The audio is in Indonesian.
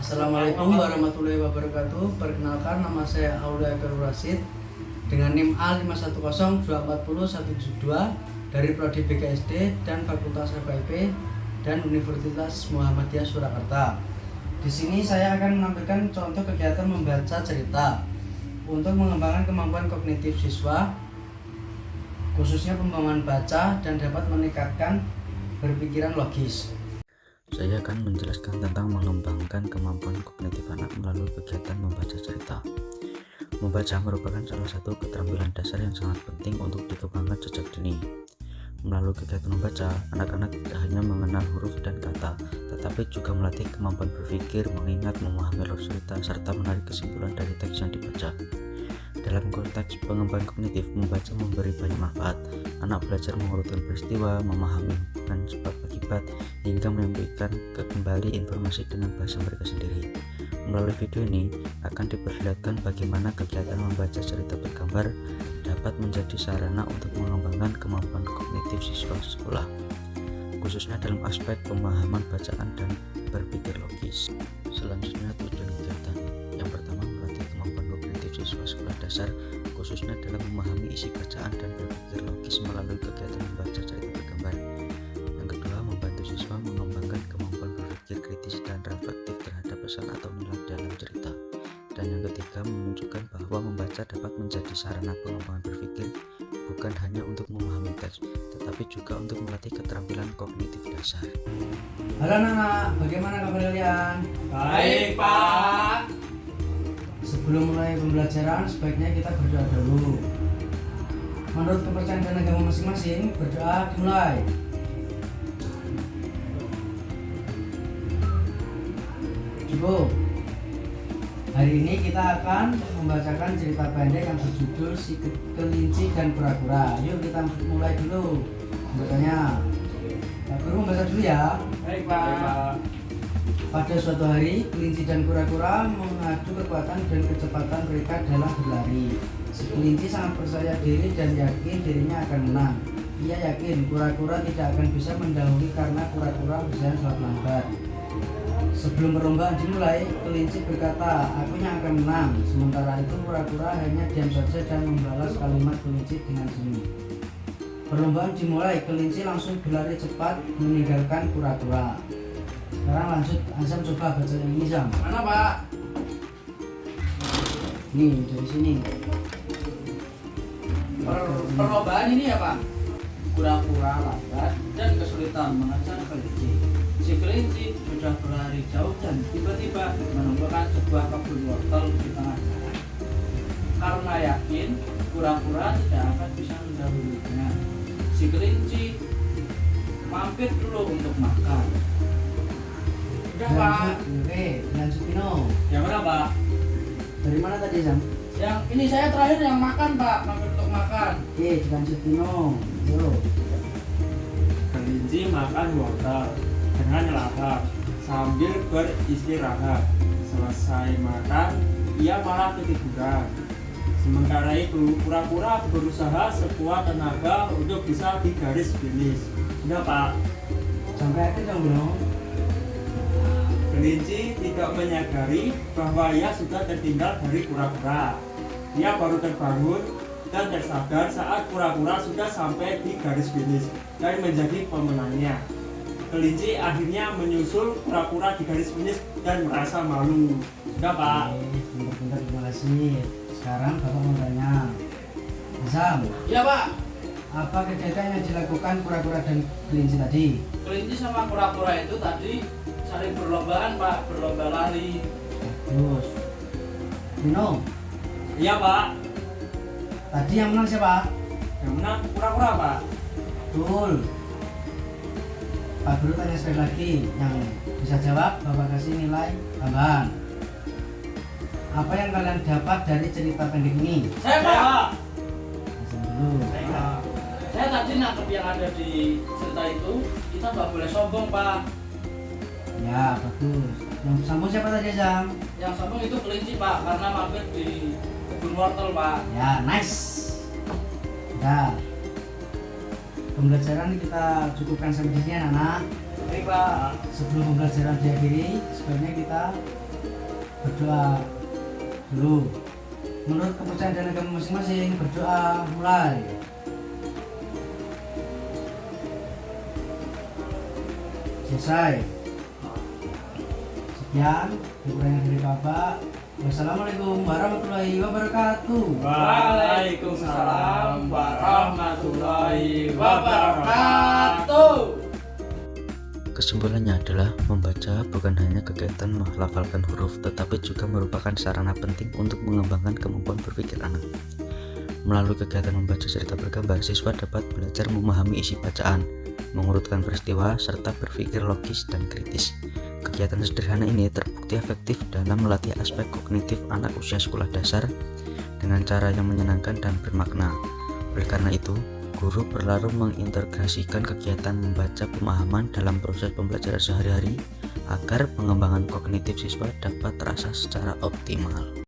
Assalamualaikum warahmatullahi wabarakatuh. Perkenalkan, nama saya Aulia Ekaru Rasid dengan NIM A510240-172 dari Prodi BKSD dan Fakultas FIP dan Universitas Muhammadiyah Surakarta. Di sini saya akan menampilkan contoh kegiatan membaca cerita untuk mengembangkan kemampuan kognitif siswa, khususnya pemahaman baca dan dapat meningkatkan berpikiran logis. Saya akan menjelaskan tentang mengembangkan kemampuan kognitif anak melalui kegiatan membaca cerita. Membaca merupakan salah satu keterampilan dasar yang sangat penting untuk dikembangkan sejak dini. Melalui kegiatan membaca, anak-anak tidak hanya mengenal huruf dan kata, tetapi juga melatih kemampuan berpikir, mengingat, memahami alur cerita, serta menarik kesimpulan dari teks yang dibaca. Dalam konteks pengembangan kognitif, membaca memberi banyak manfaat. Anak belajar mengurutkan peristiwa, memahami hubungan sebab akibat, hingga menyampaikan kembali informasi dengan bahasa mereka sendiri. Melalui video ini akan diperlihatkan bagaimana kegiatan membaca cerita bergambar dapat menjadi sarana untuk mengembangkan kemampuan kognitif siswa sekolah, khususnya dalam aspek pemahaman bacaan dan berpikir logis. Selanjutnya, tujuan kegiatan yang pertama, melatih kemampuan kognitif siswa sekolah dasar, khususnya dalam memahami isi bacaan dan berpikir logis melalui kegiatan membaca cerita bergambar. Yang kedua, membantu siswa mengembangkan kemampuan berpikir kritis dan reflektif terhadap pesan atau nilai dalam cerita. Dan yang ketiga, menunjukkan bahwa membaca dapat menjadi sarana pengembangan berpikir, bukan hanya untuk memahami teks, tetapi juga untuk melatih keterampilan kognitif dasar. Halo anak-anak, bagaimana kabar kalian? Baik, Pak. Sebelum mulai pembelajaran, sebaiknya kita berdoa dulu. Menurut kepercayaan dan agama masing-masing, berdoa dimulai. Cukup. Hari ini kita akan membacakan cerita pendek yang berjudul Si Kelinci dan Kura-Kura. Yuk kita mulai dulu membacanya. Pak Guru membaca dulu ya. Baik, Pak. Pada suatu hari, kelinci dan kura-kura mengadu kekuatan dan kecepatan mereka dalam berlari. Si kelinci sangat percaya diri dan yakin dirinya akan menang. Ia yakin kura-kura tidak akan bisa mendahului karena kura-kura berjalan sangat lambat. Sebelum perlombaan dimulai, kelinci berkata, "Aku yang akan menang." Sementara itu kura-kura hanya diam saja dan membalas kalimat kelinci dengan senyum. Perlombaan dimulai, kelinci langsung berlari cepat meninggalkan kura-kura. Sekarang lanjut, Azam coba baca yang ini, Zam. Mana, Pak? Nih, dari sini. Perlombaan ini ya, Pak? Kura-kura lambat dan kesulitan mengejar kelinci. Si kelinci sudah berlari jauh dan tiba-tiba menemukan sebuah kebun wortel di tengah jalan. Karena yakin kura-kura tidak akan bisa mendahulunya, si kelinci mampir dulu untuk makan. Udah, Pak. Oke, lanjut Pino. Yang mana, Pak? Dari mana tadi, Zam? Yang ini saya terakhir yang makan, Pak. Mampir untuk makan. Oke, dilanjut Pino. Yo. Kelinci makan wortel dengan lahap sambil beristirahat. Selesai makan, ia malah ketiduran. Sementara itu, kura-kura berusaha sekuat tenaga untuk bisa di garis finish. Sudah, Pak. Sampai akhir dong, Bro. Kelinci tidak menyadari bahwa ia sudah tertinggal dari kura-kura. Ia baru terbangun dan tersadar saat kura-kura sudah sampai di garis finish dan menjadi pemenangnya. Kelinci akhirnya menyusul kura-kura di garis finish dan merasa malu. Sudah, Pak. Oke, bentar, terima kasih. Sekarang Bapak mau tanya. Azam, Ya, Pak. apa kegiatan yang dilakukan kura-kura dan kelinci tadi? Kelinci sama kura-kura itu tadi saling berlombaan, Pak. Berlomba lari. Terus Pino, Iya, Pak. tadi yang menang siapa? Yang menang kura-kura, Pak. Betul. Pak Guru tanya sekali lagi, yang bisa jawab Bapak kasih nilai tambahan. Apa yang kalian dapat dari cerita pendek ini? Saya, Pak. Azam dulu. Saya tadi nangkep yang ada di cerita itu. Kita nggak boleh sombong, Pak. Ya, bagus. Yang sambung siapa tadi, Azam? Yang sombong itu kelinci, Pak, karena mampir di kebun wortel, Pak. Ya, nice. Nah, pembelajaran kita cukupkan sampai di sini, anak-anak. Baik, Pak. Sebelum pembelajaran diakhiri, sebaiknya kita berdoa dulu. Menurut kepercayaan dan agama masing-masing, berdoa mulai. Selesai. Sekian kekurangan dari Bapak. Wassalamualaikum warahmatullahi wabarakatuh. Waalaikumsalam warahmatullahi wabarakatuh. Kesimpulannya adalah membaca bukan hanya kegiatan melafalkan huruf, tetapi juga merupakan sarana penting untuk mengembangkan kemampuan berpikir anak. Melalui kegiatan membaca cerita bergambar, siswa dapat belajar memahami isi bacaan, mengurutkan peristiwa, serta berpikir logis dan kritis. Kegiatan sederhana ini terbukti efektif dalam melatih aspek kognitif anak usia sekolah dasar dengan cara yang menyenangkan dan bermakna. Oleh karena itu, guru perlu mengintegrasikan kegiatan membaca pemahaman dalam proses pembelajaran sehari-hari agar pengembangan kognitif siswa dapat terasa secara optimal.